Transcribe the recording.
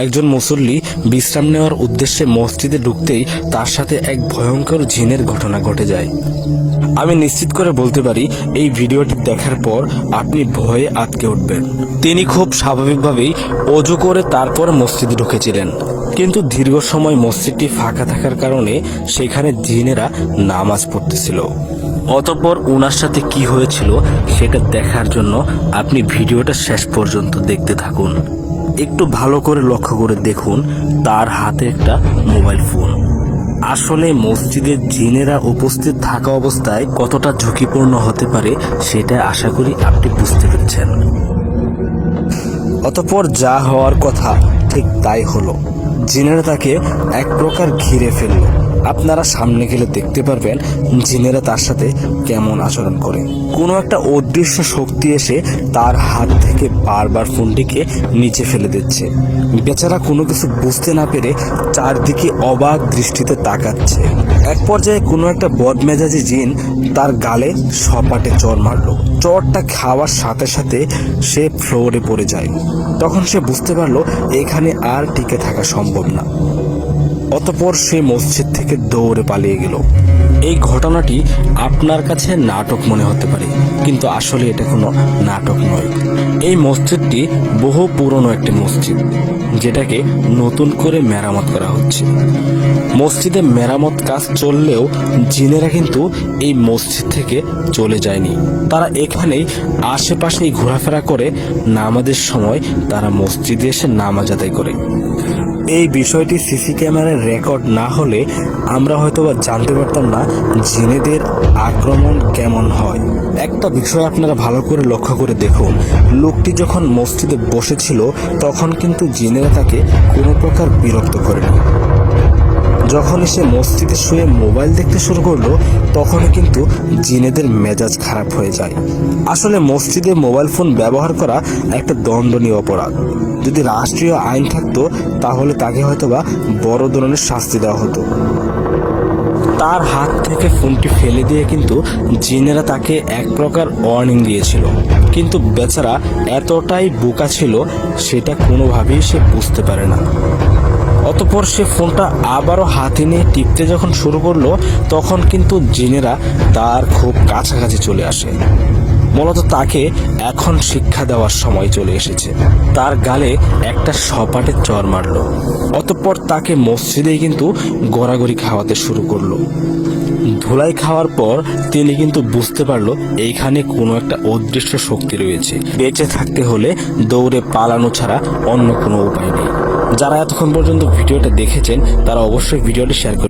একজন মুসল্লি বিশ্রাম নেওয়ার উদ্দেশ্যে মসজিদে ঢুকতেই তার সাথে এক ভয়ঙ্কর জিনের ঘটনা ঘটে যায়। আমি নিশ্চিত করে বলতে পারি এই ভিডিওটি দেখার পর আপনি ভয়ে আটকে উঠবেন। তিনি খুব স্বাভাবিকভাবেই অজু করে তারপর মসজিদে ঢুকেছিলেন, কিন্তু দীর্ঘ সময় মসজিদটি ফাঁকা থাকার কারণে সেখানে জিনেরা নামাজ পড়তেছিল। অতঃপর ওনার সাথে কি হয়েছিল সেটা দেখার জন্য আপনি ভিডিওটা শেষ পর্যন্ত দেখতে থাকুন। একটু ভালো করে লক্ষ্য করে দেখুন তার হাতে একটা মোবাইল ফোন। আসলে মসজিদে জিনেরা উপস্থিত থাকা অবস্থায় কতটা ঝুঁকিপূর্ণ হতে পারে সেটা আশা করি আপনি বুঝতে পেরেছেন। অতঃপর যা হওয়ার কথা ঠিক তাই হলো। জিনেরা তাকে এক প্রকার ঘিরে ফেলল। আপনারা সামনে গেলে দেখতে পারবেন জিনেরা তার সাথে কেমন আচরণ করে। কোনো একটা অদৃশ্য শক্তি এসে তার হাত থেকে বারবার ফোনটিকে নিচে ফেলে দিচ্ছে। বেচারা কোনো কিছু বুঝতে না পেরে চারদিকে অবাক দৃষ্টিতে তাকাচ্ছে। এক পর্যায়ে কোনো একটা বদমেজাজি জিন তার গালে সপাটে চড় মারল। চড়টা খাওয়ার সাথে সাথে সে ফ্লোরে পড়ে যায়। তখন সে বুঝতে পারলো এখানে আর টিকে থাকা সম্ভব না। অতঃপর সে মসজিদ থেকে দৌড়ে পালিয়ে গেল। এই ঘটনাটি আপনার কাছে নাটক মনে হতে পারে, কিন্তু আসলে এটা কোনো নাটক নয়। এই মসজিদটি বহু পুরনো একটি মসজিদ, যেটাকে নতুন করে মেরামত করা হচ্ছে। মসজিদে মেরামত কাজ চললেও জিনেরা কিন্তু এই মসজিদ থেকে চলে যায়নি। তারা এখানেই আশেপাশেই ঘোরাফেরা করে। নামাজের সময় তারা মসজিদে এসে নামাজ আদায় করে। এই বিষয়টি সিসি ক্যামেরায় রেকর্ড না হলে আমরা হয়তোবা জানতে পারতাম না জিনেদের আক্রমণ কেমন হয়। একটা বিষয় আপনারা ভালো করে লক্ষ্য করে দেখুন, লোকটি যখন মসজিদে বসেছিল তখন কিন্তু জিনেরা তাকে কোনো প্রকার বিরক্ত করেনি। যখন সে মসজিদে শুয়ে মোবাইল দেখতে শুরু করলো তখনই কিন্তু জিনেদের মেজাজ খারাপ হয়ে যায়। আসলে মসজিদে মোবাইল ফোন ব্যবহার করা একটা দণ্ডনীয় অপরাধ। যদি রাষ্ট্রীয় আইন থাকতো তাহলে তাকে হয়তোবা বড় ধরনের শাস্তি দেওয়া হতো। তার হাত থেকে ফোনটি ফেলে দিয়ে কিন্তু জিনেরা তাকে এক প্রকার ওয়ার্নিং দিয়েছিল, কিন্তু বেচারা এতটাই বোকা ছিল সেটা কোনোভাবেই সে বুঝতে পারে না। অতঃপর সে ফোনটা আবারও হাতে নিয়ে টিপতে যখন শুরু করলো তখন কিন্তু জিনেরা তার খুব কাছাকাছি চলে আসে। মূলত তাকে এখন শিক্ষা দেওয়ার সময় চলে এসেছে। তার গালে একটা সপাটে চড় মারল। অতঃপর তাকে মসজিদেই কিন্তু গড়াগড়ি খাওয়াতে শুরু করলো। ধুলাই খাওয়ার পর তিনি কিন্তু বুঝতে পারলো এইখানে কোনো একটা অদৃশ্য শক্তি রয়েছে। বেঁচে থাকতে হলে দৌড়ে পালানো ছাড়া অন্য কোনো উপায় নেই। যারা এতক্ষণ পর্যন্ত ভিডিওটা দেখেছেন তারা অবশ্যই ভিডিওটি শেয়ার করুন।